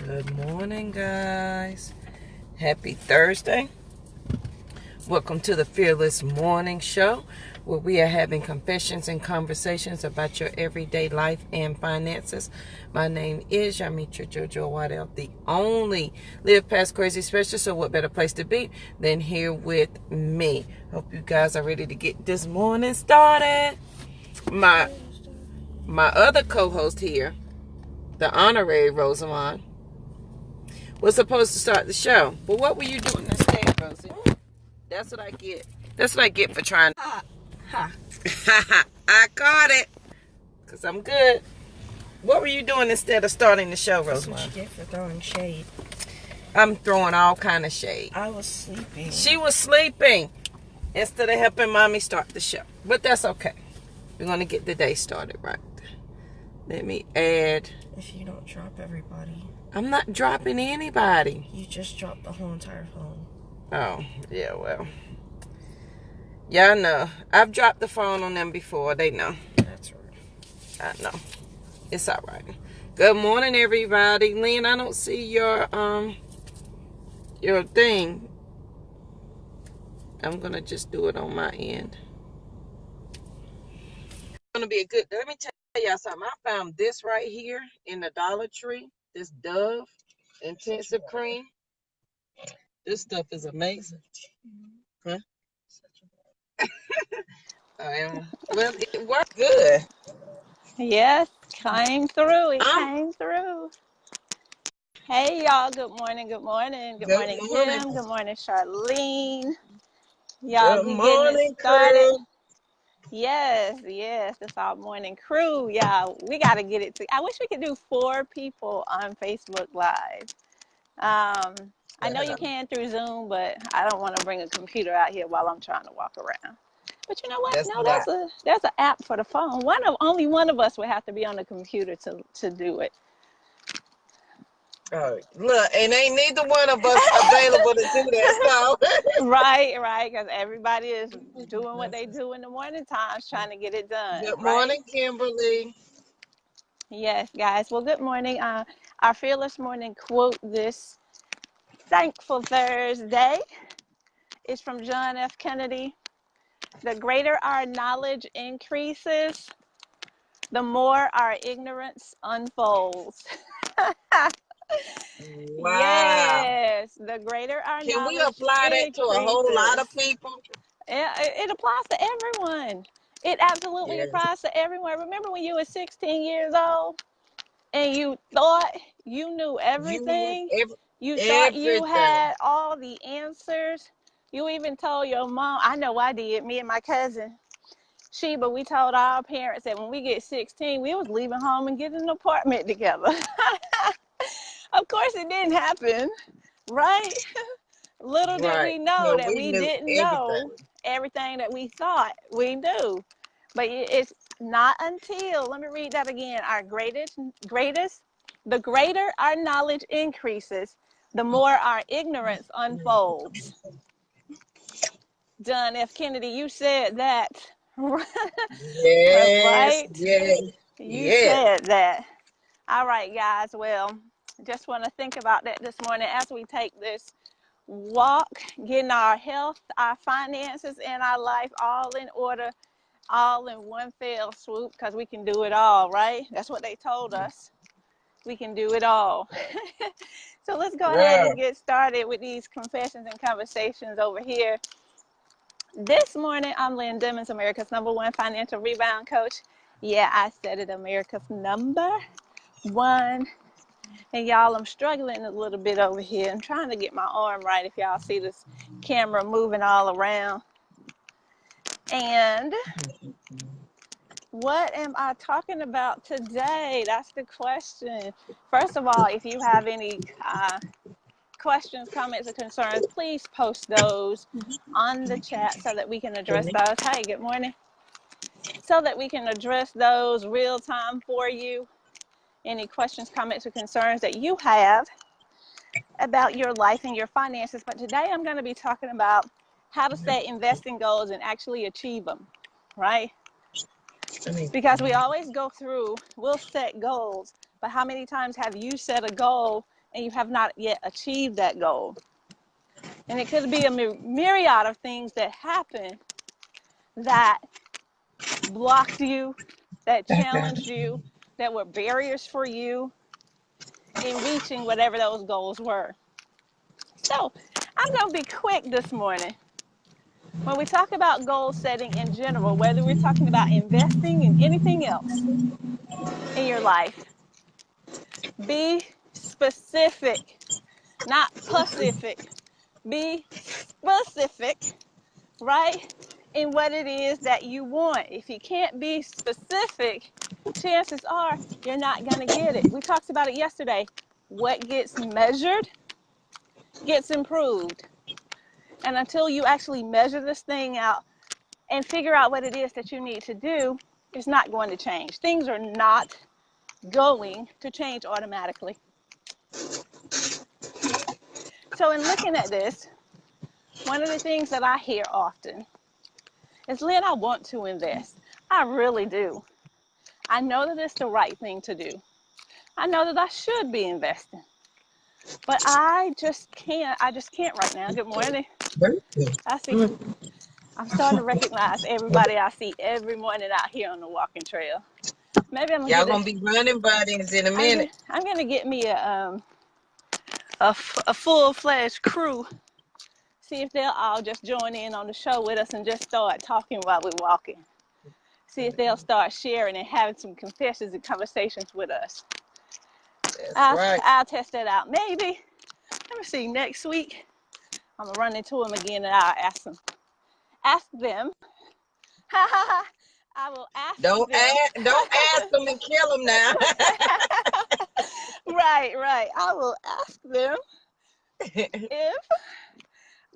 Good morning, guys. Happy Thursday. Welcome to the Fearless Morning Show, where we are having confessions and conversations about your everyday life and finances. My name is Yamitra Jojo Waddell, the only Live Past Crazy specialist. So what better place to be than here with me? Hope you guys are ready to get this morning started. My other co-host here, the honorary Rosamond, was supposed to start the show. But what were you doing instead, Rosie? That's what I get. That's what I get for trying. Ha. I caught it. Because I'm good. What were you doing instead of starting the show, Rosamond? That's what you get for throwing shade. I'm throwing all kind of shade. I was sleeping. She was sleeping instead of helping mommy start the show. But that's okay. We're going to get the day started right. Let me add. If you don't drop everybody. I'm not dropping anybody. You just dropped the whole entire phone. Oh, yeah, well. Y'all know. I've dropped the phone on them before. They know. That's right. I know. It's all right. Good morning, everybody. Lynn, I don't see your thing. I'm going to just do it on my end. It's going to be a good... Let me tell y'all something. I found this right here in the Dollar Tree. This Dove Intensive Cream. This stuff is amazing. Huh? Well, it worked good. Yes, came through. It came through. Hey, y'all. Good morning. Good morning. Good morning, Kim. Good morning, Charlene. Y'all, we getting it started. Crew. Yes. It's our morning crew, y'all. We got to get it. I wish we could do 4 people on Facebook Live. I know you can through Zoom, but I don't want to bring a computer out here while I'm trying to walk around. But you know what? There's an app for the phone. Only one of us would have to be on the computer to do it. Oh, look, and ain't neither one of us available to do that. So. Right, because everybody is doing what they do in the morning times, trying to get it done. Good morning, Kimberly. Yes, guys. Well, good morning. Our Fearless Morning quote this thankful Thursday is from John F. Kennedy. The greater our knowledge increases, the more our ignorance unfolds. Wow. Yes, the greater our knowledge. Can we apply that to a whole lot of people? It applies to everyone. It absolutely applies to everyone. Remember when you were 16 years old and you thought you knew everything? You thought you had all the answers. You even told your mom, I know I did, me and my cousin Sheba, we told our parents that when we get 16, we was leaving home and getting an apartment together. Of course, it didn't happen, right? Little did we know that we didn't know everything that we thought we knew. But it's not until, let me read that again, the greater our knowledge increases, the more our ignorance unfolds. John F. Kennedy, you said that. Yes, right? You said that. All right, guys. Well, just want to think about that this morning as we take this walk, getting our health, our finances, and our life all in order, all in one fell swoop, because we can do it all, right? That's what they told us. We can do it all. So let's go ahead and get started with these confessions and conversations over here. This morning, I'm Lynn Dimmons, America's #1 financial rebound coach. Yeah, I said it, America's #1. And y'all, I'm struggling a little bit over here. I'm trying to get my arm right if y'all see this camera moving all around. And what am I talking about today? That's the question. First of all, if you have any questions, comments, or concerns, please post those on the chat so that we can address those. Hey, good morning. So that we can address those real time for you. Any questions, comments, or concerns that you have about your life and your finances. But today I'm going to be talking about how to set investing goals and actually achieve them, right? Because we always go through, we'll set goals, but how many times have you set a goal and you have not yet achieved that goal. And it could be a myriad of things that happen that blocked you, that challenged you, that were barriers for you in reaching whatever those goals were. So I'm going to be quick this morning. When we talk about goal setting in general, whether we're talking about investing in anything else in your life, be specific, not pacific. Be specific, right, in what it is that you want. If you can't be specific, chances are you're not going to get it. We talked about it yesterday. What gets measured gets improved. And until you actually measure this thing out and figure out what it is that you need to do, it's not going to change. Things are not going to change automatically. So in looking at this, one of the things that I hear often is, Lynn, I want to invest. I really do. I know that it's the right thing to do. I know that I should be investing. But I just can't right now. Good morning. I see. I'm starting to recognize everybody I see every morning out here on the walking trail. Maybe I'm Y'all gonna be running buddies in a minute. I'm gonna get me a full-fledged crew. See if they'll all just join in on the show with us and just start talking while we're walking. See if they'll start sharing and having some confessions and conversations with us. I'll test that out. Maybe. Let me see. Next week, I'm gonna run into them again and I'll ask them. I will ask them. Don't ask them and kill them now. Right. I will ask them if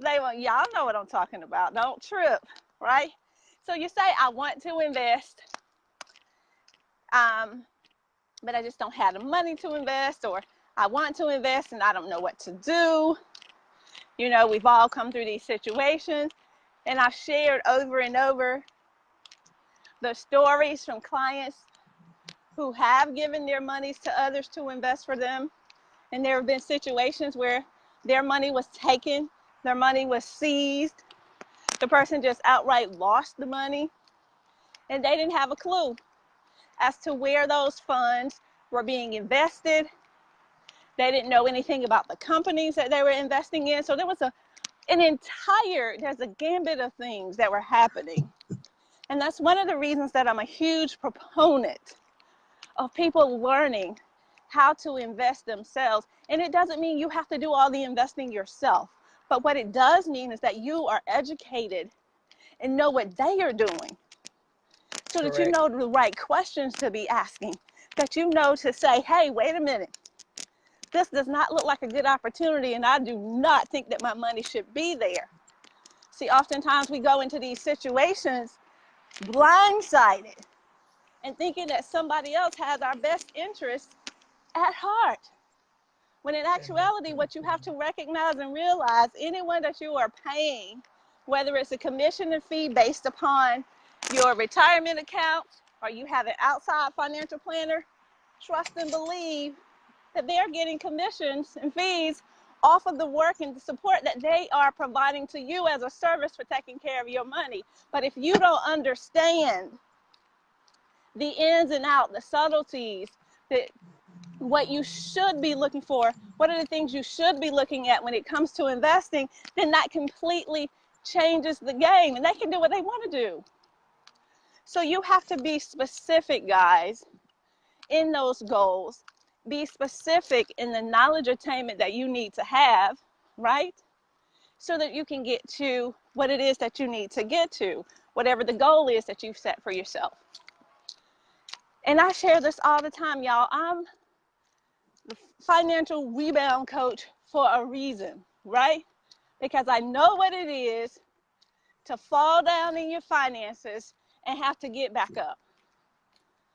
they want. Y'all know what I'm talking about. Don't trip, right? So you say, I want to invest, but I just don't have the money to invest, or I want to invest and I don't know what to do. You know, we've all come through these situations, and I've shared over and over the stories from clients who have given their monies to others to invest for them. And there have been situations where their money was taken, their money was seized, the person just outright lost the money, and they didn't have a clue as to where those funds were being invested. They didn't know anything about the companies that they were investing in. So there was there's a gambit of things that were happening. And that's one of the reasons that I'm a huge proponent of people learning how to invest themselves. And it doesn't mean you have to do all the investing yourself. But what it does mean is that you are educated and know what they are doing, so that you know the right questions to be asking, that you know to say, hey, wait a minute. This does not look like a good opportunity, and I do not think that my money should be there. See, oftentimes we go into these situations blindsided and thinking that somebody else has our best interests at heart. When in actuality, what you have to recognize and realize, anyone that you are paying, whether it's a commission and fee based upon your retirement account or you have an outside financial planner, trust and believe that they're getting commissions and fees off of the work and the support that they are providing to you as a service for taking care of your money. But if you don't understand the ins and outs, the subtleties, what you should be looking for, what are the things you should be looking at when it comes to investing, then that completely changes the game, and they can do what they want to do. So you have to be specific, guys, in those goals. Be specific in the knowledge attainment that you need to have, right? So that you can get to what it is that you need to get to, whatever the goal is that you've set for yourself. And I share this all the time, y'all. I'm the financial rebound coach for a reason, right? Because I know what it is to fall down in your finances and have to get back up.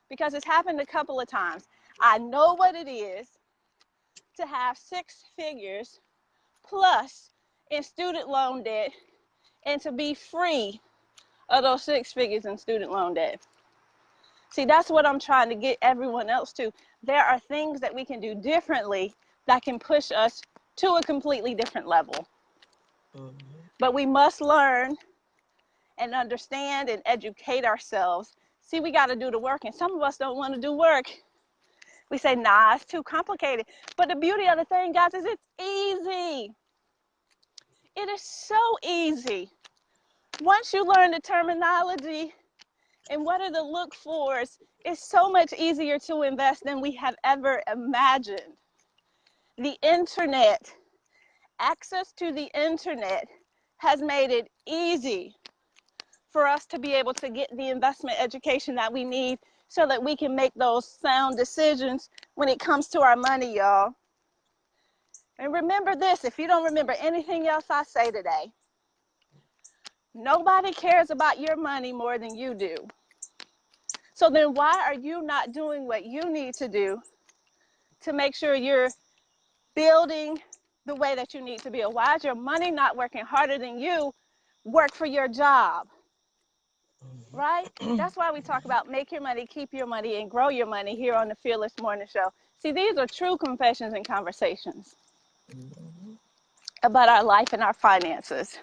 Because it's happened a couple of times. I know what it is to have 6 figures plus in student loan debt and to be free of those 6 figures in student loan debt. See, that's what I'm trying to get everyone else to. There are things that we can do differently, that can push us to a completely different level. Mhm. But we must learn and understand and educate ourselves. See, we got to do the work, and some of us don't want to do work. We say, nah, it's too complicated. But the beauty of the thing, guys, is it's easy. It is so easy. Once you learn the terminology and what are the look fors, it's so much easier to invest than we have ever imagined. The internet, access to the internet has made it easy for us to be able to get the investment education that we need so that we can make those sound decisions when it comes to our money, y'all. And remember this, if you don't remember anything else I say today, nobody cares about your money more than you do. So then why are you not doing what you need to do to make sure you're building the way that you need to build? Why is your money not working harder than you work for your job? Right? That's why we talk about make your money, keep your money, and grow your money here on the Fearless Morning Show. See, these are true confessions and conversations about our life and our finances.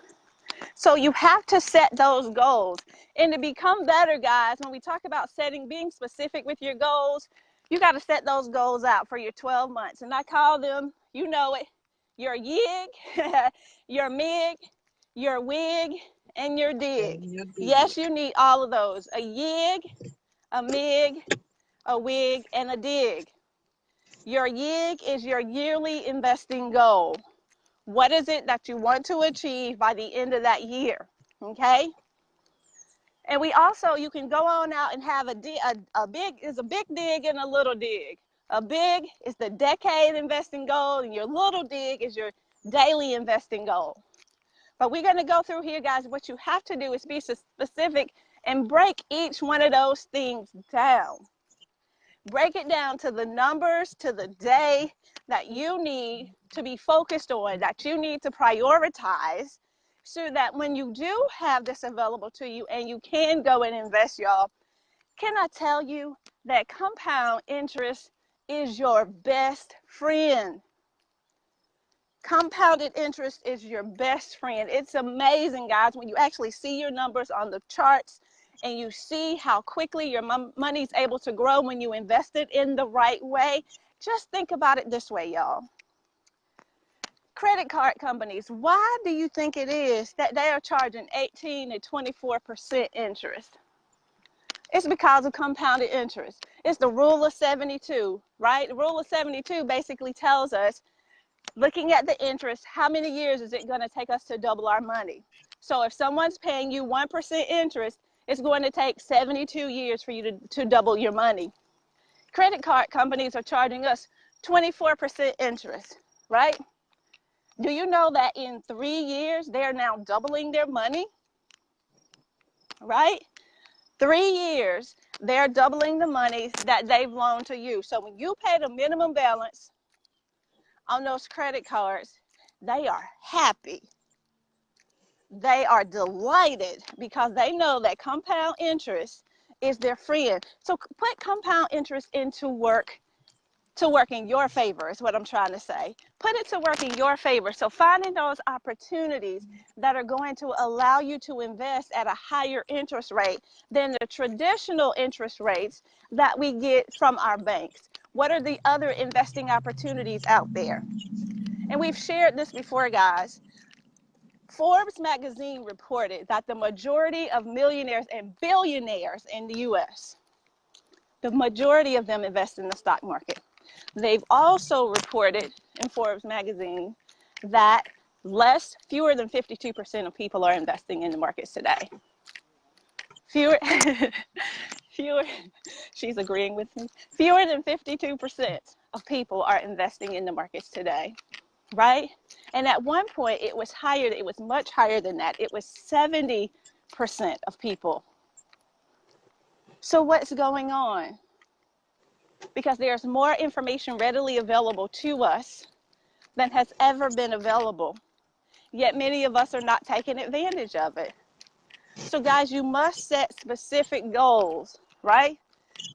So you have to set those goals. And to become better, guys, when we talk about being specific with your goals, you got to set those goals out for your 12 months. And I call them, you know it, your YIG, your MIG, your WIG, and your DIG. Yes, you need all of those. A YIG, a MIG, a WIG, and a DIG. Your YIG is your yearly investing goal. What is it that you want to achieve by the end of that year? Okay? And we also, you can go on out and have a big dig and a little dig. A big is the decade investing goal, and your little dig is your daily investing goal. But we're going to go through here, guys. What you have to do is be specific and break each one of those things down. Break it down to the numbers, to the day that you need to be focused on, that you need to prioritize, so that when you do have this available to you and you can go and invest, y'all, can I tell you that compound interest is your best friend? Compounded interest is your best friend. It's amazing, guys, when you actually see your numbers on the charts and you see how quickly your money is able to grow when you invest it in the right way. Just think about it this way, y'all. Credit card companies, why do you think it is that they are charging 18 to 24% interest? It's because of compounded interest. It's the rule of 72, right? The rule of 72 basically tells us, looking at the interest, how many years is it going to take us to double our money? So if someone's paying you 1% interest, it's going to take 72 years for you to double your money. Credit card companies are charging us 24% interest, right? Do you know that in 3 years, they're now doubling their money, right? 3 years, they're doubling the money that they've loaned to you. So when you pay the minimum balance on those credit cards, they are happy. They are delighted because they know that compound interest is their friend. So put compound interest into work, to work in your favor is what I'm trying to say. Put it to work in your favor. So finding those opportunities that are going to allow you to invest at a higher interest rate than the traditional interest rates that we get from our banks. What are the other investing opportunities out there? And we've shared this before, guys. Forbes magazine reported that the majority of millionaires and billionaires in the US, the majority of them invest in the stock market. They've also reported in Forbes magazine that fewer than 52% of people are investing in the markets today. Fewer, she's agreeing with me. Fewer than 52% of people are investing in the markets today, right? And at one point it was higher, it was much higher than that. It was 70% of people. So what's going on? Because there's more information readily available to us than has ever been available. Yet many of us are not taking advantage of it. So guys, you must set specific goals, right?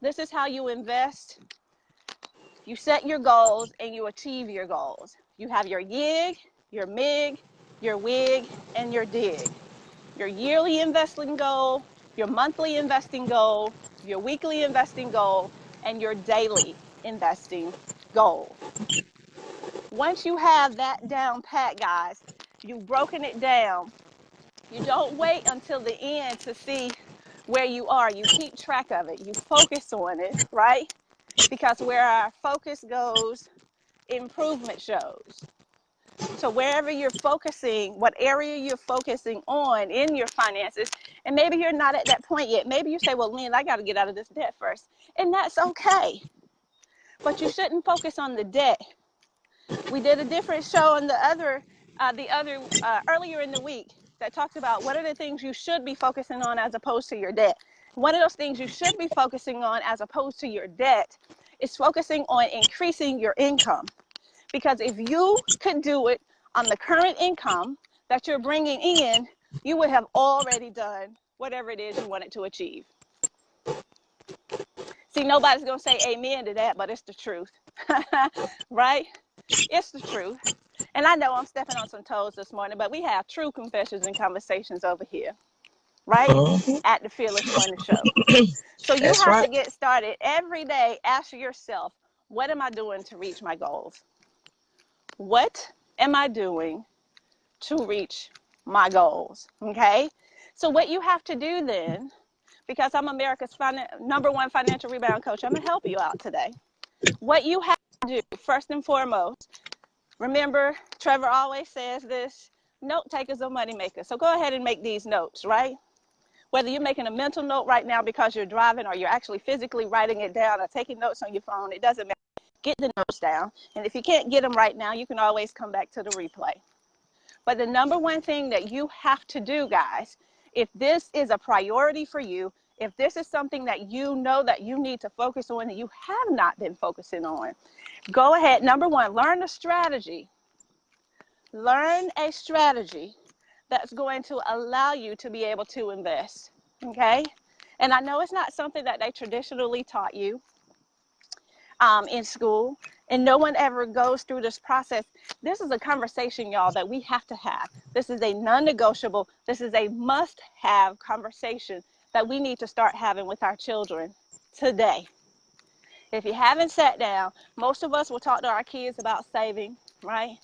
This is how you invest. You set your goals and you achieve your goals. You have your YIG, your MIG, your WIG, and your DIG. Your yearly investing goal, your monthly investing goal, your weekly investing goal, and your daily investing goal. Once you have that down pat, guys, you've broken it down. You don't wait until the end to see where you are. You keep track of it. You focus on it, right? Because where our focus goes, improvement shows. So wherever you're focusing, what area you're focusing on in your finances, and maybe you're not at that point yet. Maybe you say, well, Lynn, I got to get out of this debt first. And that's okay. But you shouldn't focus on the debt. We did a different show on the other earlier in the week that talks about what are the things you should be focusing on as opposed to your debt. One of those things you should be focusing on as opposed to your debt is focusing on increasing your income. Because if you could do it on the current income that you're bringing in, you would have already done whatever it is you wanted to achieve. See, nobody's going to say amen to that, but it's the truth, right? It's the truth. And I know I'm stepping on some toes this morning, but we have true confessions and conversations over here, right? At the Fearless Morning Show. So you have to get started every day. Ask yourself, what am I doing to reach my goals? What am I doing to reach my goals? Okay. So what you have to do then, because I'm America's #1 financial rebound coach, I'm going to help you out today. What you have to do, first and foremost, remember, Trevor always says this, note takers are money makers. So go ahead and make these notes, right? Whether you're making a mental note right now because you're driving or you're actually physically writing it down or taking notes on your phone, it doesn't matter. Get the notes down. And if you can't get them right now, you can always come back to the replay. But the #1 thing that you have to do, guys, if this is a priority for you, if this is something that you know that you need to focus on and you have not been focusing on, go ahead. #1, learn a strategy. Learn a strategy that's going to allow you to be able to invest, okay? And I know it's not something that they traditionally taught you in school, and no one ever goes through this process. This is a conversation, y'all, that we have to have. This is a non-negotiable, this is a must-have conversation that we need to start having with our children today. If you haven't sat down, most of us will talk to our kids about saving, right?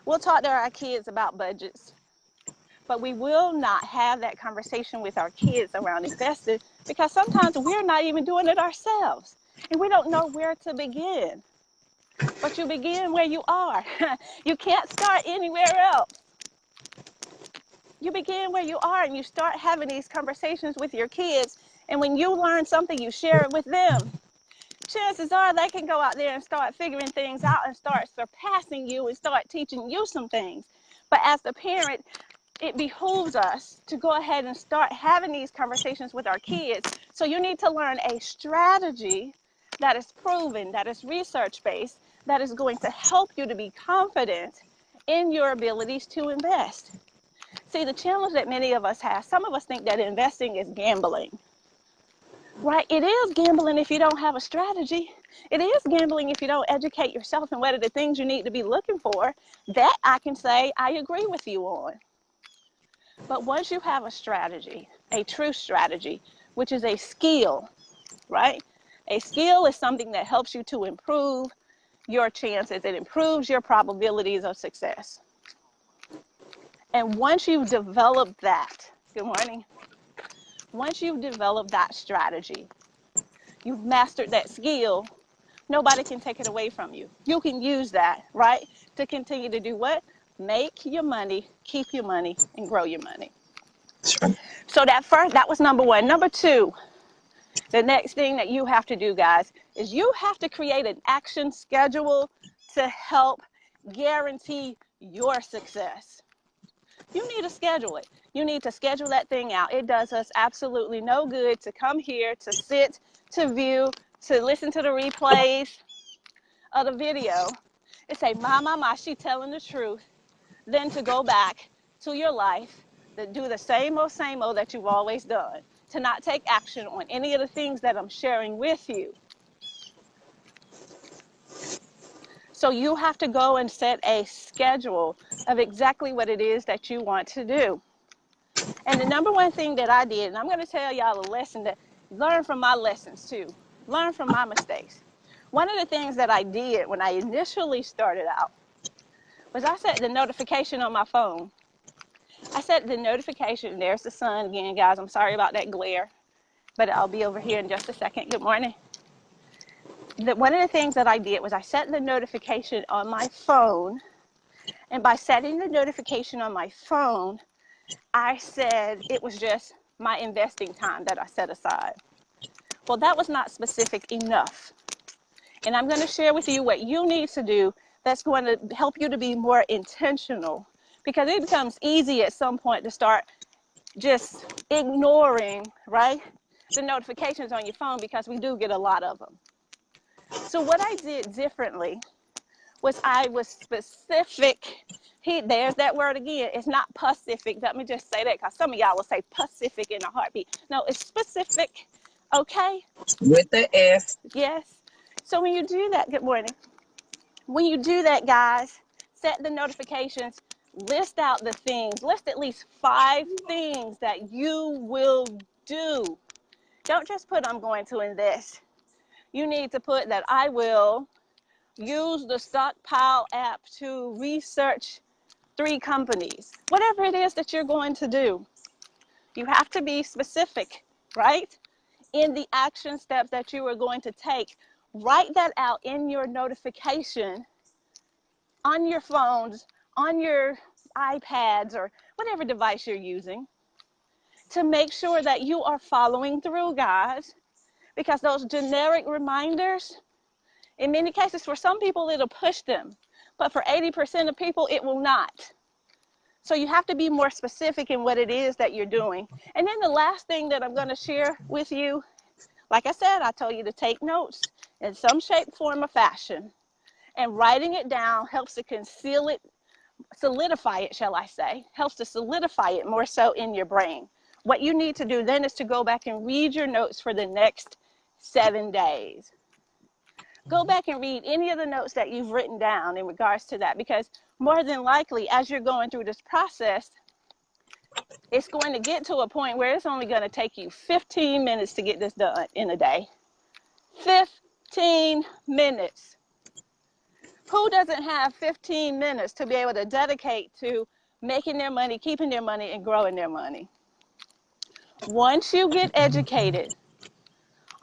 We'll talk to our kids about budgets, but we will not have that conversation with our kids around investing because sometimes we're not even doing it ourselves. And we don't know where to begin. But you begin where you are. You can't start anywhere else. You begin where you are and you start having these conversations with your kids. And when you learn something, you share it with them. Chances are they can go out there and start figuring things out and start surpassing you and start teaching you some things. But as the parent, it behooves us to go ahead and start having these conversations with our kids. So you need to learn a strategy that is proven, that is research-based, that is going to help you to be confident in your abilities to invest. See, the challenge that many of us have, some of us think that investing is gambling, right? It is gambling if you don't have a strategy. It is gambling if you don't educate yourself on what are the things you need to be looking for. That I can say I agree with you on. But once you have a strategy, a true strategy, which is a skill, right? A skill is something that helps you to improve your chances. It improves your probabilities of success. And once you've developed that, good morning. Once you've developed that strategy, you've mastered that skill, nobody can take it away from you. You can use that, right? To continue to do what? Make your money, keep your money, and grow your money. Sure. So that was #1. #2, the next thing that you have to do, guys, is you have to create an action schedule to help guarantee your success. You need to schedule it. You need to schedule that thing out. It does us absolutely no good to come here, to sit, to view, to listen to the replays of the video and say, my, she telling the truth, than to go back to your life, to do the same old that you've always done, to not take action on any of the things that I'm sharing with you. So you have to go and set a schedule of exactly what it is that you want to do. And the number one thing that I did, and I'm going to tell y'all a lesson that learn from my lessons too, learn from my mistakes. One of the things that I did when I initially started out was I set the notification on my phone. I set the notification, there's the sun again, guys. I'm sorry about that glare, but I'll be over here in just a second. Good morning. One of the things that I did was I set the notification on my phone, and by setting the notification on my phone, I said it was just my investing time that I set aside. Well, that was not specific enough. And I'm going to share with you what you need to do that's going to help you to be more intentional, because it becomes easy at some point to start just ignoring, right, the notifications on your phone, because we do get a lot of them. So what I did differently was I was specific. There's that word again. It's not pacific. Let me just say that, because some of y'all will say pacific in a heartbeat. No, it's specific. Okay? With the S. Yes. So when you do that, good morning. When you do that, guys, set the notifications, list out the things, list at least 5 things that you will do. Don't just put I'm going to invest. You need to put that I will use the Stockpile app to research 3 companies. Whatever it is that you're going to do, you have to be specific, right? In the action steps that you are going to take. Write that out in your notification on your phones, on your iPads, or whatever device you're using, to make sure that you are following through, guys. Because those generic reminders, in many cases, for some people, it'll push them. But for 80% of people, it will not. So you have to be more specific in what it is that you're doing. And then the last thing that I'm going to share with you, like I said, I told you to take notes in some shape, form, or fashion. And writing it down helps to conceal it, solidify it, shall I say, helps to solidify it more so in your brain. What you need to do then is to go back and read your notes for the next 7 days. Go back and read any of the notes that you've written down in regards to that, because more than likely, as you're going through this process, it's going to get to a point where it's only going to take you 15 minutes to get this done in a day. 15 minutes. Who doesn't have 15 minutes to be able to dedicate to making their money, keeping their money, and growing their money? Once you get educated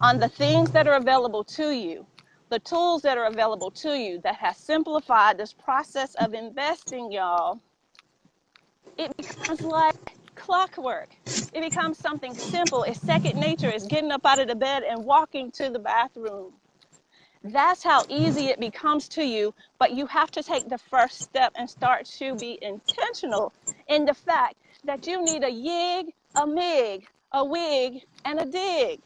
on the things that are available to you, the tools that are available to you that has simplified this process of investing, y'all, it becomes like clockwork. It becomes something simple. It's second nature. It's getting up out of the bed and walking to the bathroom. That's how easy it becomes to you, but you have to take the first step and start to be intentional in the fact that you need a YIG, a MIG, a WIG, and a DIG.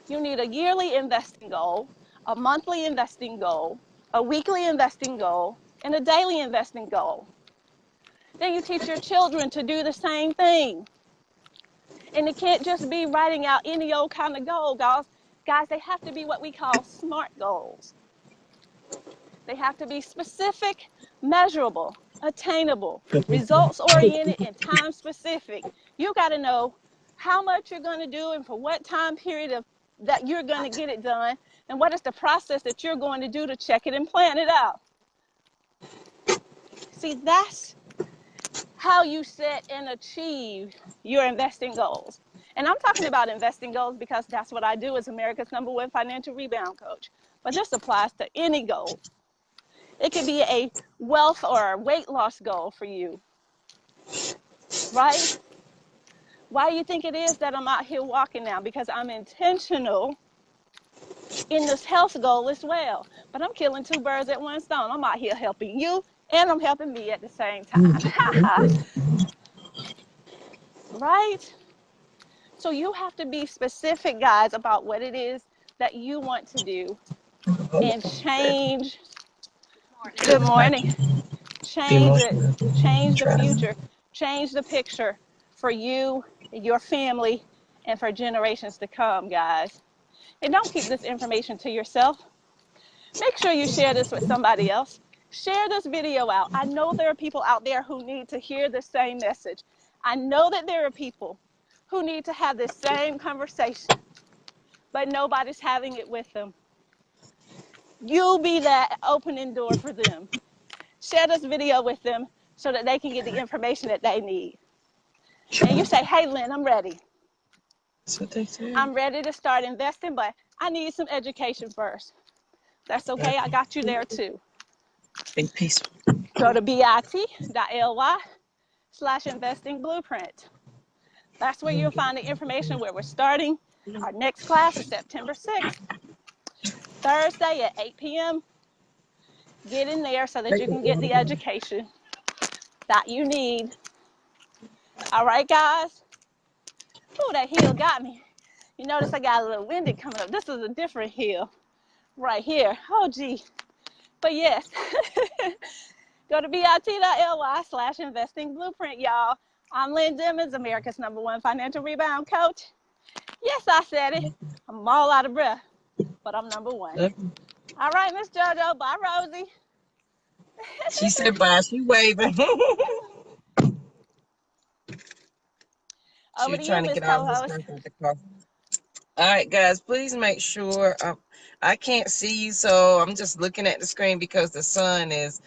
You need a yearly investing goal, a monthly investing goal, a weekly investing goal, and a daily investing goal. Then you teach your children to do the same thing. And it can't just be writing out any old kind of goal, guys. Guys, they have to be what we call SMART goals. They have to be specific, measurable, attainable, results-oriented, and time-specific. You got to know how much you're going to do and for what time period that you're going to get it done, and what is the process that you're going to do to check it and plan it out. See, that's how you set and achieve your investing goals. And I'm talking about investing goals because that's what I do as America's #1 financial rebound coach. But this applies to any goal. It could be a wealth or weight loss goal for you, right? Why do you think it is that I'm out here walking now? Because I'm intentional in this health goal as well. But I'm killing 2 birds at one stone. I'm out here helping you, and I'm helping me at the same time. Right? So you have to be specific, guys, about what it is that you want to do and change. Good morning. Change it. Change the future. Change the picture for you, your family, and for generations to come, guys. And don't keep this information to yourself. Make sure you share this with somebody else. Share this video out. I know there are people out there who need to hear the same message. I know that there are people who need to have this same conversation, but nobody's having it with them. You'll be that opening door for them. Share this video with them so that they can get the information that they need. And you say, hey, Lynn, I'm ready. That's what they say. I'm ready to start investing, but I need some education first. That's okay. I got you there too. Be peaceful. Go to bit.ly/investing blueprint. That's where you'll find the information where we're starting. Our next class is September 6th, Thursday at 8 p.m. Get in there so that you can get the education that you need. All right, guys. Oh, that hill got me. You notice I got a little winded coming up. This is a different hill right here. Oh, gee. But yes, go to bit.ly/investing blueprint, y'all. I'm Lynn Dimmons, America's #1 financial rebound coach. Yes, I said it. I'm all out of breath, but I'm #1. All right, Miss JoJo. Bye, Rosie. She said bye. She waving. Over to you, Miss Co-host. All right, guys, please make sure. I can't see you, so I'm just looking at the screen because the sun is.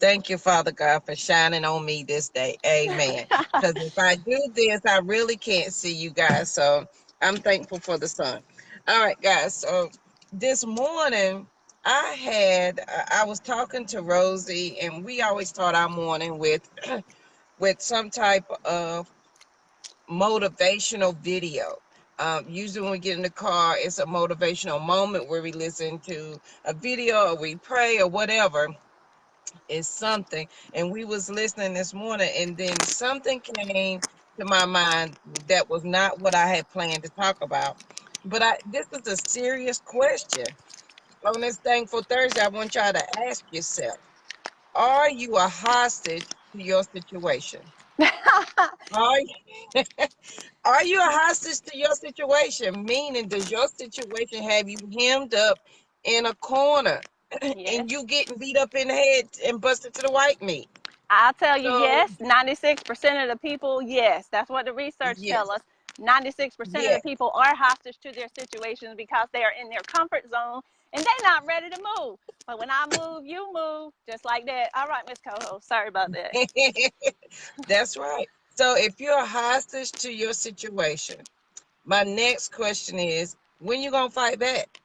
Thank you, Father God, for shining on me this day. Amen. Because if I do this, I really can't see you guys. So I'm thankful for the sun. All right, guys. So this morning, I was talking to Rosie, and we always start our morning with some type of motivational video. Usually when we get in the car, it's a motivational moment where we listen to a video or we pray or whatever. It's something. And we was listening this morning, and then something came to my mind that was not what I had planned to talk about. But this is a serious question. On this Thankful Thursday, I want y'all to ask yourself, are you a hostage to your situation? Are you a hostage to your situation? Meaning, does your situation have you hemmed up in a corner and you getting beat up in the head and busted to the white meat? I'll tell you, yes. 96% of the people, yes. That's what the research tells us. 96% of the people are hostage to their situations because they are in their comfort zone and they're not ready to move. But when I move, you move, just like that. All right, Miss Co-host, sorry about that. That's right. So if you're a hostage to your situation, my next question is, when you gonna fight back?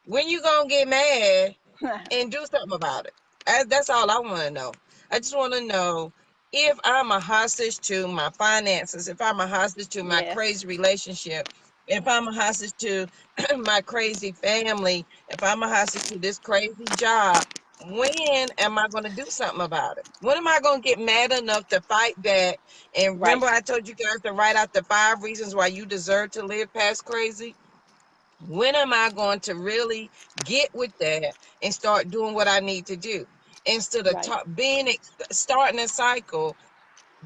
When you gonna get mad and do something about it? That's all I want to know. I just want to know if I'm a hostage to my finances, if I'm a hostage to my crazy relationship, if I'm a hostage to my crazy family, if I'm a hostage to this crazy job, when am I going to do something about it? When am I going to get mad enough to fight back? And remember, I told you guys to write out the 5 reasons why you deserve to live past crazy. When am I going to really get with that and start doing what I need to do? Instead of starting a cycle,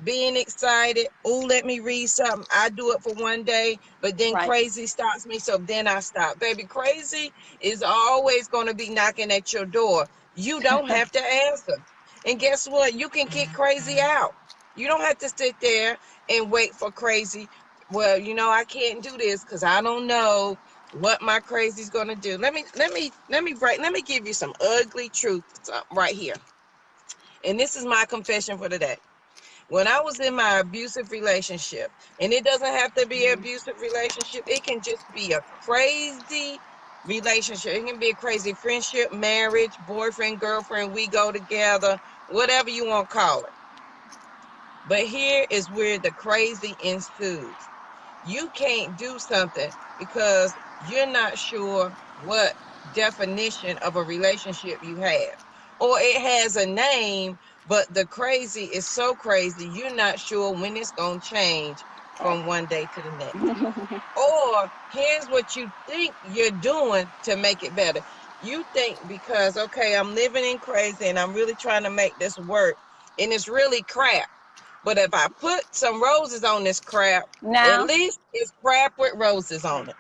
being excited, oh, let me read something. I do it for one day, but then crazy stops me, so then I stop. Baby, crazy is always going to be knocking at your door. You don't have to answer. And guess what? You can kick crazy out. You don't have to sit there and wait for crazy. Well, I can't do this because I don't know what my crazy's going to do. Let me give you some ugly truth right here. And this is my confession for today. When I was in my abusive relationship, and it doesn't have to be an abusive relationship, it can just be a crazy relationship. It can be a crazy friendship, marriage, boyfriend, girlfriend, we go together, whatever you want to call it. But here is where the crazy ensues. You can't do something because you're not sure what definition of a relationship you have. Or it has a name, but the crazy is so crazy, you're not sure when it's going to change from one day to the next. Or here's what you think you're doing to make it better. You think because, okay, I'm living in crazy and I'm really trying to make this work, and it's really crap. But if I put some roses on this crap, at least it's crap with roses on it.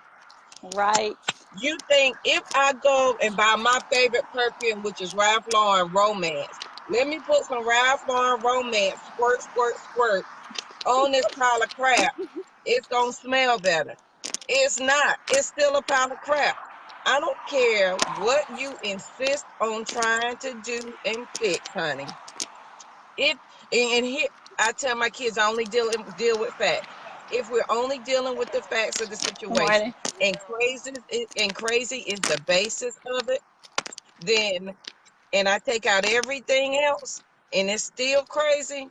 Right. You think if I go and buy my favorite perfume, which is Ralph Lauren Romance, let me put some Ralph Lauren Romance squirt, squirt, squirt on this pile of crap, it's gonna smell better. It's not. It's still a pile of crap. I don't care what you insist on trying to do and fix, honey. If and here I tell my kids I only deal with facts. If we're only dealing with the facts of the Good situation morning. and crazy is the basis of it, then and I take out everything else and it's still crazy,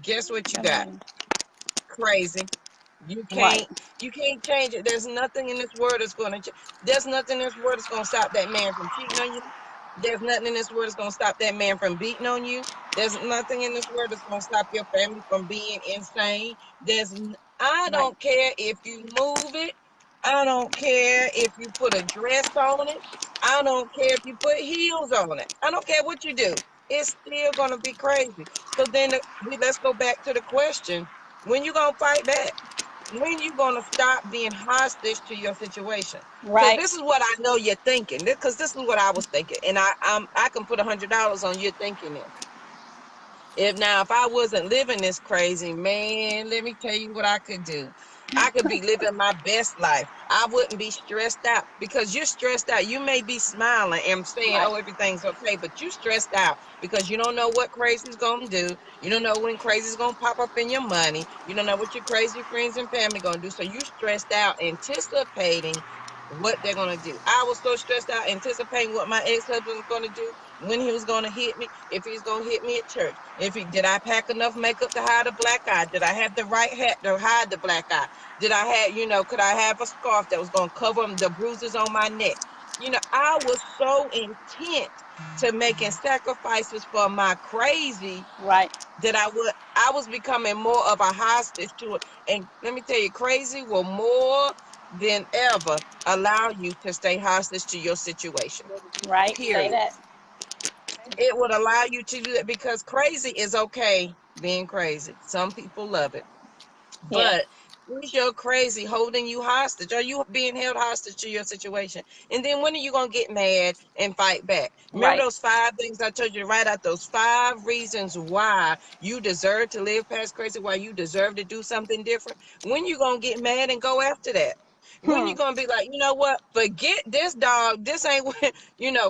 guess what you Good got? morning. Crazy. You Right. can't you can't change it. There's nothing in this world that's gonna there's nothing in this world that's gonna stop that man from cheating on you. There's nothing in this world that's gonna stop that man from beating on you. There's nothing in this world that's gonna stop your family from being insane. I Right. don't care if you move it. I don't care if you put a dress on it. I don't care if you put heels on it. I don't care what you do. It's still gonna be crazy. So then let's go back to the question: when you gonna fight back? When you gonna stop being hostage to your situation? Because Right. this is what I know you're thinking. Because this is what I was thinking, and I can put $100 on you thinking this. If I wasn't living this crazy, man, let me tell you what I could do. I could be living my best life. I wouldn't be stressed out because you're stressed out. You may be smiling and saying, Right. "Oh, everything's okay," but you're stressed out because you don't know what crazy's gonna do. You don't know when crazy's gonna pop up in your money. You don't know what your crazy friends and family gonna do. So you stressed out, anticipating what they're gonna do. I was so stressed out, anticipating what my ex-husband was gonna do when he was going to hit me, if he's going to hit me at church, did I pack enough makeup to hide a black eye? Did I have the right hat to hide the black eye? Did I have, could I have a scarf that was going to cover the bruises on my neck? I was so intent to making sacrifices for my crazy Right. that I was becoming more of a hostage to it. And let me tell you, crazy will more than ever allow you to stay hostage to your situation. Right. Say Period. that. It would allow you to do that because crazy is okay being crazy. Some people love it. Yeah. But is your crazy holding you hostage? Are you being held hostage to your situation? And then when are you going to get mad and fight back? Remember Right. those 5 things I told you to write out? Those 5 reasons why you deserve to live past crazy, why you deserve to do something different. When you going to get mad and go after that? When you Hmm. going to be like, you know what? Forget this dog. This ain't what,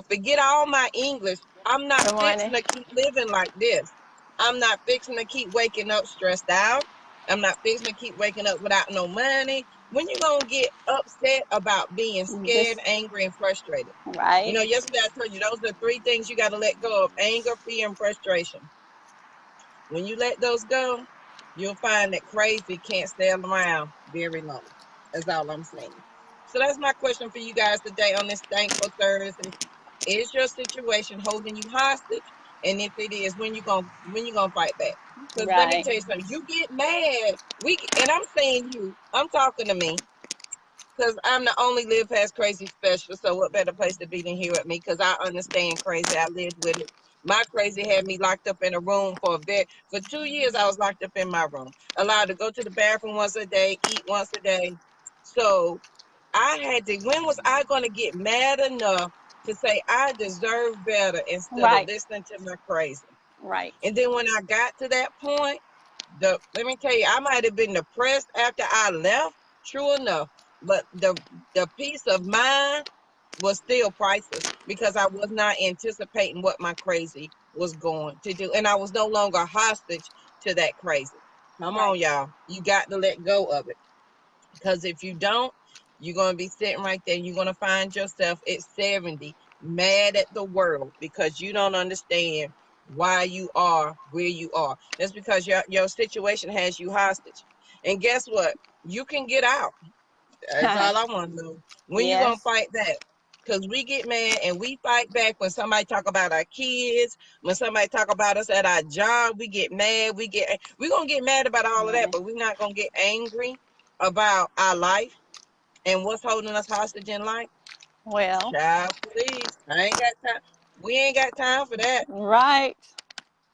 forget all my English. I'm not Good morning. fixing to keep living like this. I'm not fixing to keep waking up stressed out. I'm not fixing to keep waking up without no money. When you gonna get upset about being scared, Just angry, and frustrated? right. Yesterday I told you those are 3 things you got to let go of: anger, fear, and frustration. When you let those go, you'll find that crazy can't stay around very long. That's all I'm saying. So that's my question for you guys today on this thankful Thursday. Is your situation holding you hostage? And if it is, when you gonna fight back? Because let me Right. tell you something. You get mad. And I'm saying you. I'm talking to me because I'm the only live past crazy special. So what better place to be than here with me? Because I understand crazy. I lived with it. My crazy had me locked up in a room for 2 years. I was locked up in my room, allowed to go to the bathroom once a day, eat once a day. So I had to. When was I going to get mad enough to say I deserve better instead of Right. listening to my crazy? Right. And then when I got to that point, let me tell you, I might have been depressed after I left, true enough, but the peace of mind was still priceless because I was not anticipating what my crazy was going to do, and I was no longer hostage to that crazy. Come Right. on, y'all, you got to let go of it because if you don't, you're gonna be sitting right there. You're gonna find yourself at 70, mad at the world because you don't understand why you are where you are. That's because your situation has you hostage. And guess what? You can get out. That's all I want to know. When you gonna Yes. fight back? Because we get mad and we fight back when somebody talk about our kids, when somebody talk about us at our job, we get mad. We gonna get mad about all of that, Morning. but we're not gonna get angry about our life and what's holding us hostage in life. Well. Child, please. I ain't got time. We ain't got time for that Right.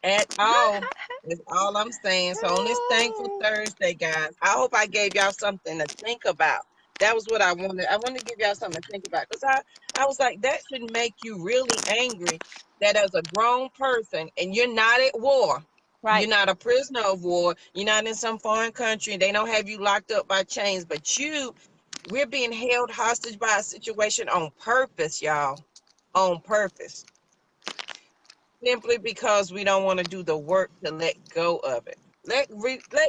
at all. That's all I'm saying. So on this thankful Thursday, guys, I hope I gave y'all something to think about That was what I wanted. I wanted to give y'all something to think about because I was like, that should make you really angry that as a grown person and you're not at war. You're Right. not a prisoner of war. You're not in some foreign country. They don't have you locked up by chains, but we're being held hostage by a situation on purpose, y'all. On purpose. Simply because we don't want to do the work to let go of it. Let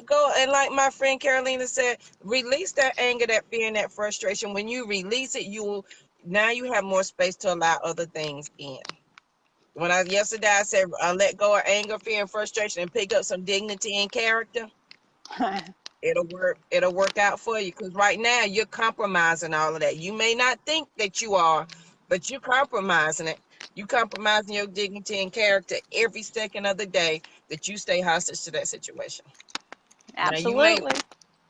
go, and like my friend Carolina said, release that anger, that fear, and that frustration. When you release it, now you have more space to allow other things in. Yesterday I said let go of anger, fear, and frustration, and pick up some dignity and character. It'll work out for you, because right now you're compromising all of that. You may not think that you are, but you're compromising it. You compromising your dignity and character every second of the day that you stay hostage to that situation. Now Absolutely.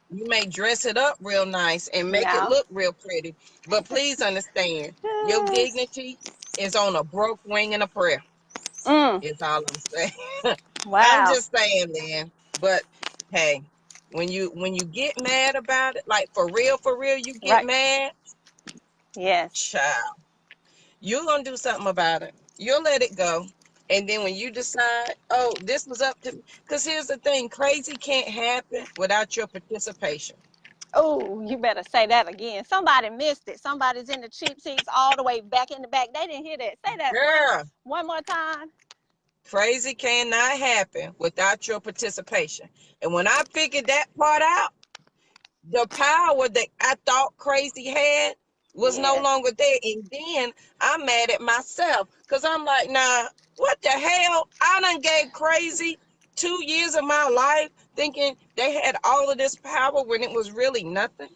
you may dress it up real nice and make it Yeah. look real pretty, but please understand, your dignity is on a broke wing and a prayer. Mm. Is all I'm saying. I'm Wow. just saying, man. But hey, when you get mad about it, like for real, you get Right. mad, Yes. child, you're gonna do something about it. You'll let it go. And then when you decide, oh, this was up to me. Because here's the thing, crazy can't happen without your participation. Oh, you better say that again. Somebody missed it. Somebody's in the cheap seats all the way back in the back. They didn't hear that. Say that, friend. Girl, One more time. crazy cannot happen without your participation. And when I figured that part out, the power that I thought crazy had was no Yes. longer there. And then I'm mad at myself because I'm like, nah, what the hell? I done gave crazy 2 years of my life thinking they had all of this power when it was really nothing.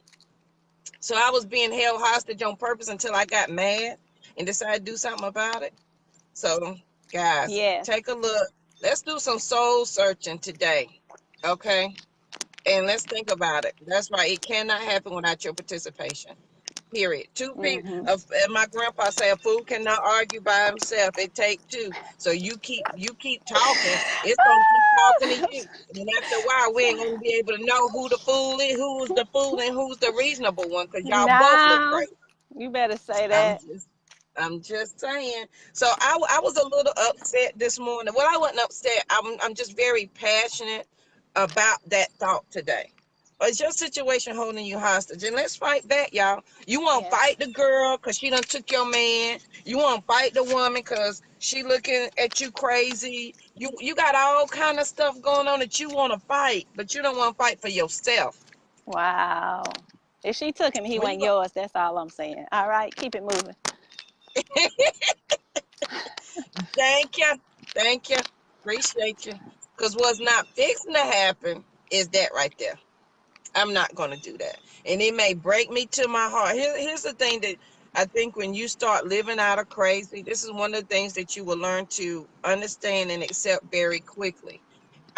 So I was being held hostage on purpose until I got mad and decided to do something about it. So, guys, Yes. take a look. Let's do some soul searching today. Okay? And let's think about it. That's right. It cannot happen without your participation. Period. Two people. Mm-hmm. My grandpa said, a fool cannot argue by himself. It take two. So you keep talking. It's gonna keep talking to you. And after a while, we ain't gonna be able to know who the fool is, who's the fool, and who's the reasonable one. Cause y'all both look Now, crazy. you better say I'm that. just I'm just saying. So I was a little upset this morning. Well, I wasn't upset. I'm just very passionate about that thought today. Is your situation holding you hostage? And let's fight back, y'all. You want to Yes. fight the girl because she done took your man. You want to fight the woman because she looking at you crazy. You got all kind of stuff going on that you want to fight, but you don't want to fight for yourself. Wow. If she took him, he When you wasn't yours. That's all I'm saying. All right, keep it moving. Thank you. Thank you. Appreciate you. Because what's not fixing to happen is that right there. I'm not going to do that. And it may break me to my heart. Here's the thing that I think when you start living out of crazy, this is one of the things that you will learn to understand and accept very quickly.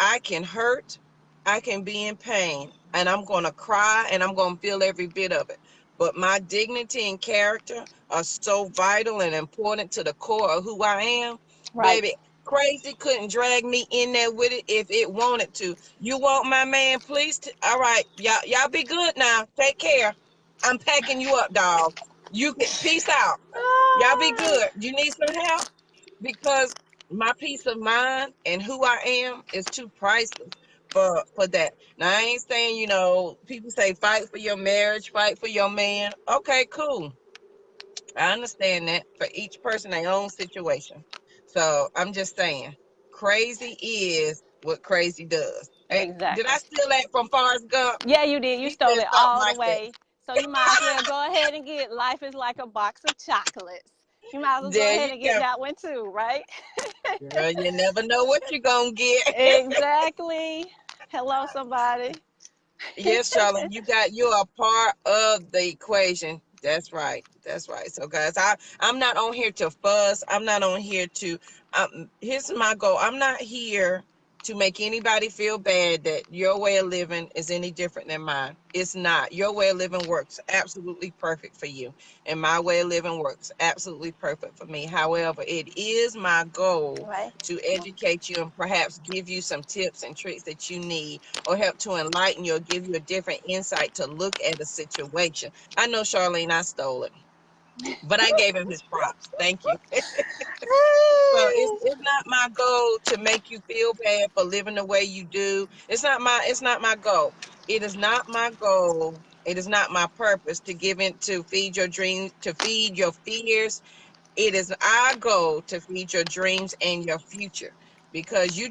I can hurt, I can be in pain, and I'm going to cry and I'm going to feel every bit of it. But my dignity and character are so vital and important to the core of who I am. Right. Baby, crazy couldn't drag me in there with it if it wanted to. You want my man, please? All right, y'all be good now. Take care. I'm packing you up, dog. You get peace out. Y'all be Ah, good. You need some help? Because my peace of mind and who I am is too priceless for that. Now I ain't saying, people say fight for your marriage, fight for your man. Okay, cool. I understand that for each person their own situation. So I'm just saying, crazy is what crazy does. Did exactly. I steal that from Forrest Gump? Yeah, you did. You He stole said it something all the like that. way. So you might as well go ahead and get life is like a box of chocolates. You might as well go There ahead you and get go. that one too, right? Girl, you never know what you're gonna get. Exactly. Hello, somebody. Yes, Charlotte, you're a part of the equation. That's right. That's right. So guys, I'm not on here to fuss. I'm not on here to here's my goal. I'm not here to make anybody feel bad that your way of living is any different than mine. It's not. Your way of living works absolutely perfect for you, and my way of living works absolutely perfect for me. However, it is my goal Right. to educate you and perhaps give you some tips and tricks that you need, or help to enlighten you or give you a different insight to look at a situation. I know, Charlene, I stole it, but I gave him his props. Thank you. So it's not my goal to make you feel bad for living the way you do. It's not my goal. It is not my goal. It is not my purpose to give in to feed your dreams, to feed your fears. It is our goal to feed your dreams and your future, because you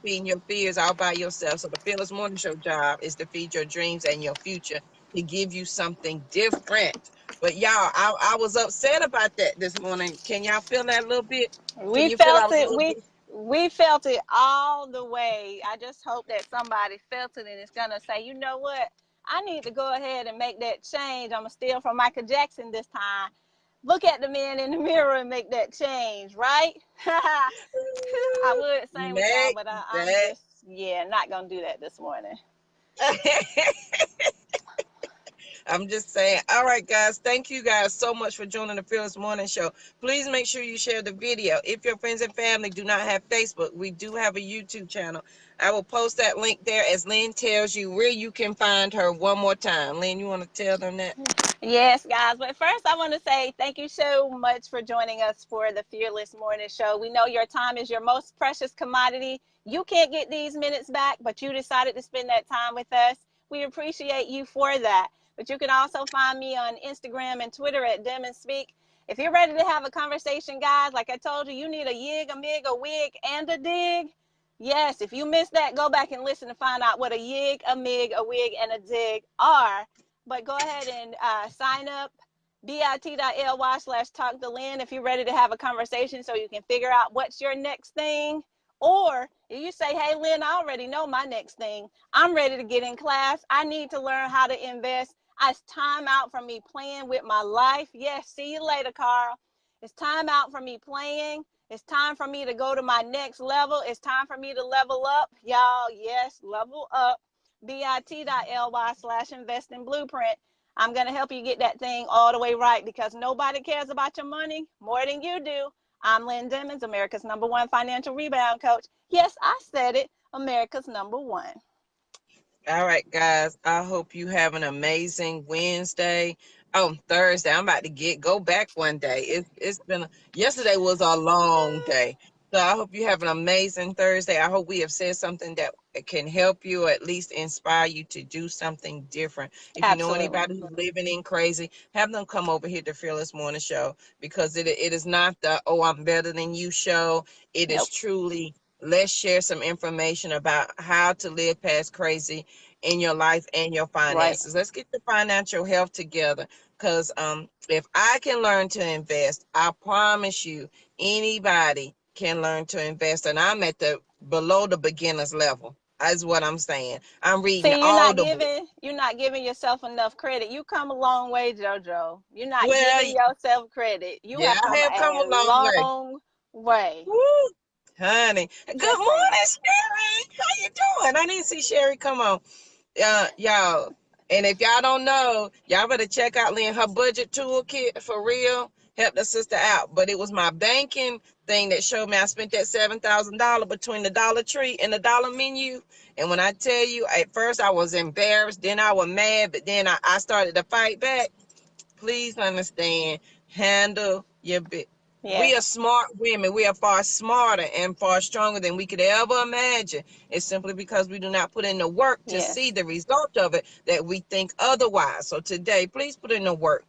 feeding your fears all by yourself. So the Fearless Morning Show job is to feed your dreams and your future, to give you something different. But y'all, I was upset about that this morning. Can y'all feel that a little bit? Can We you feel I felt was a it. little bit? We felt it all the way. I just hope that somebody felt it and is gonna say, you know what? I need to go ahead and make that change. I'm gonna steal from Michael Jackson this time. Look at the man in the mirror and make that change, right? I would sing with y'all, Make but I'm that. just, yeah, not gonna do that this morning. I'm just saying. All right, guys. Thank you guys so much for joining the Fearless Morning Show. Please make sure you share the video. If your friends and family do not have Facebook, we do have a YouTube channel. I will post that link there as Lynn tells you where you can find her one more time. Lynn, you want to tell them that? Yes, guys. But first, I want to say thank you so much for joining us for the Fearless Morning Show. We know your time is your most precious commodity. You can't get these minutes back, but you decided to spend that time with us. We appreciate you for that. But you can also find me on Instagram and Twitter at Dem and Speak. If you're ready to have a conversation, guys, like I told you, you need a yig, a mig, a wig, and a dig. Yes, if you missed that, go back and listen to find out what a yig, a mig, a wig, and a dig are. But go ahead and sign up, bit.ly/talk to Lynn if you're ready to have a conversation so you can figure out what's your next thing. Or if you say, hey, Lynn, I already know my next thing. I'm ready to get in class. I need to learn how to invest. It's time out for me playing with my life. Yes, see you later, Carl. It's time out for me playing. It's time for me to go to my next level. It's time for me to level up. Y'all, yes, level up. bit.ly/investing blueprint. I'm going to help you get that thing all the way right, because nobody cares about your money more than you do. I'm Lynn Dimmons, America's #1 financial rebound coach. Yes, I said it, America's #1. All right, guys. I hope you have an amazing Wednesday. Oh, Thursday. I'm about to go back one day. It's been yesterday was a long day. So I hope you have an amazing Thursday. I hope we have said something that can help you, or at least inspire you to do something different. If you know Absolutely. anybody who's living in crazy, have them come over here to Fearless Morning Show, because it is not the, oh, I'm better than you show. It is Nope. truly, let's share some information about how to live past crazy in your life and your Right. finances. Let's get the financial health together, because if I can learn to invest, I promise you anybody can learn to invest. And I'm at the below the beginner's level. That's what I'm saying. I'm reading See, all the books. you're not giving yourself enough credit. You come a long way, JoJo. You're not Well, giving yourself credit. You yeah, have I come have come a a long way. long way. Woo, honey. Good Just morning, Sherry. How you doing? I didn't see Sherry come on. Y'all, and if y'all don't know, y'all better check out Lynn. Her budget toolkit, for real, helped the sister out. But it was my banking thing that showed me I spent that $7,000 between the Dollar Tree and the Dollar Menu. And when I tell you, at first I was embarrassed, then I was mad, but then I started to fight back. Please understand, handle your bit. We are Yes. smart women. We are far smarter and far stronger than we could ever imagine. It's simply because we do not put in the work to see Yes. the result of it that we think otherwise. So today, please put in the work.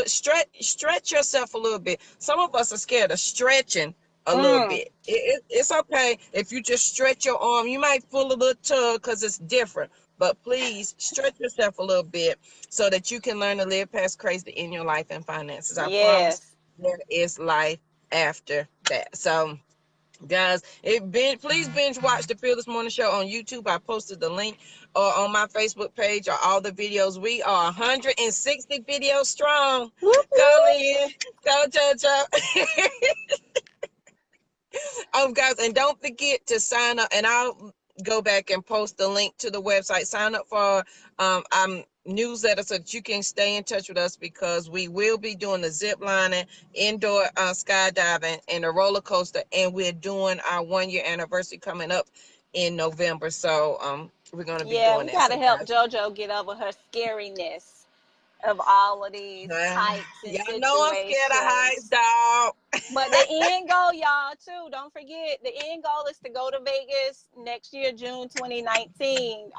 Stretch yourself a little bit. Some of us are scared of stretching a little Mm. bit. It's okay if you just stretch your arm. You might pull a little tug because it's different. But please stretch yourself a little bit so that you can learn to live past crazy in your life and finances. I promise Yes. there is life after that. So, guys, please binge watch the Fearless Morning Show on YouTube. I posted the link on my Facebook page, or all the videos. We are 160 videos strong. Whoop, Go whoop. in, go JoJo. Guys, and don't forget to sign up, and I'll go back and post the link to the website. Sign up for newsletter so that you can stay in touch with us, because we will be doing the zip lining, indoor skydiving, and the roller coaster, and we're doing our 1-year anniversary coming up in November. So we're going to be Yeah, doing we that. got to So help guys, JoJo get over her scariness of all of these heights and y'all know I'm scared of heights, situations. dog. But the end goal, y'all, too, don't forget, the end goal is to go to Vegas next year, June 2019.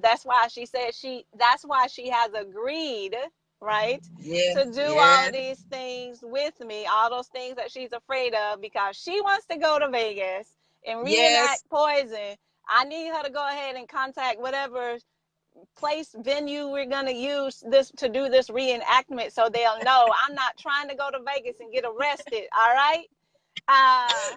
That's why she said that's why she has agreed, right, Yes, to do all yes, of these things with me, all those things that she's afraid of, because she wants to go to Vegas and yes. reenact Poison. I need her to go ahead and contact whatever venue we're going to use this to do this reenactment, so they'll know I'm not trying to go to Vegas and get arrested. All right.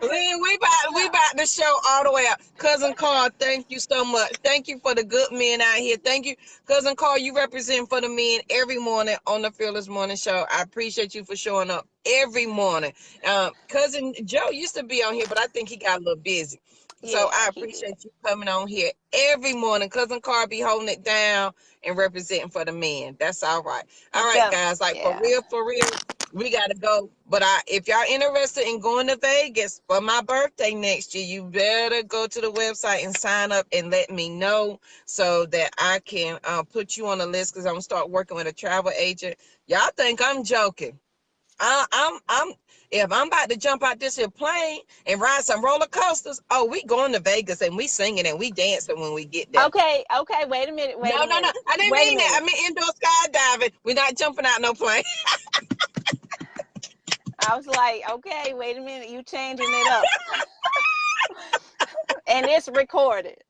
We about to show all the way up. Cousin Carl, thank you so much. Thank you for the good men out here. Thank you, Cousin Carl. You represent for the men every morning on the Fearless Morning Show. I appreciate you for showing up every morning. Cousin Joe used to be on here, but I think he got a little busy. So Yeah, I he did. appreciate you coming on here every morning. Cousin Carl be holding it down and representing for the men. That's all right. All right, guys. Like, Yeah. for real, we gotta go. But if y'all interested in going to Vegas for my birthday next year, you better go to the website and sign up and let me know, so that I can put you on the list, because I'm gonna start working with a travel agent. Y'all think I'm joking? I'm if I'm about to jump out this here plane and ride some roller coasters, oh, we going to Vegas and we singing and we dancing when we get there. Okay, wait a minute. No, I didn't mean that. I mean indoor skydiving. We're not jumping out no plane. I was like, okay, wait a minute, you changing it up. And it's recorded.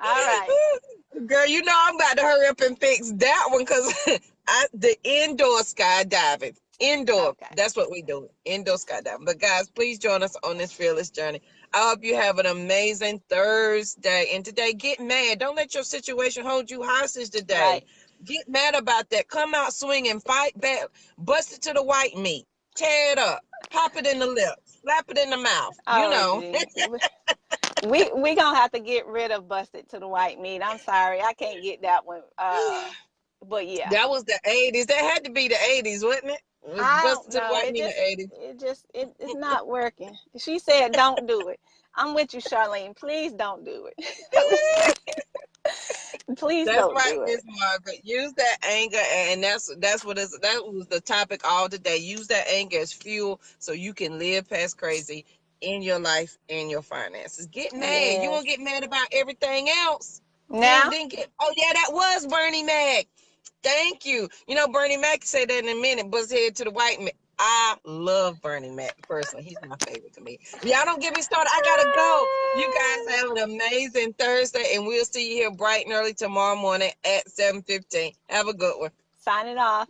All right. Girl, you know I'm about to hurry up and fix that one, because the indoor skydiving. Indoor. Okay. That's what we do. Indoor skydiving. But guys, please join us on this fearless journey. I hope you have an amazing Thursday. And today, get mad. Don't let your situation hold you hostage today. Right. Get mad about that. Come out swinging, fight back, bust it to the white meat, tear it up, pop it in the lip, slap it in the mouth. You know. We gonna have to get rid of busted to the white meat. I'm sorry, I can't get that one. But yeah, that was the 80s. That had to be the 80s, wasn't it? It was busted to the white meat in the 80s. It's not working. She said, "Don't do it." I'm with you, Charlene. Please don't do it. Please don't do it. Miss Margaret. Use that anger, and that was the topic all today. Use that anger as fuel so you can live past crazy in your life and your finances. Get mad. Yes. You won't get mad about everything else. Now, oh yeah, that was Bernie Mac. Thank you. You know, Bernie Mac said that in a minute, buzz head to the white man. I love Bernie Mac personally. He's my favorite to me. Y'all don't get me started. I gotta go. You guys have an amazing Thursday, and we'll see you here bright and early tomorrow morning at 7:15. Have a good one. signing off.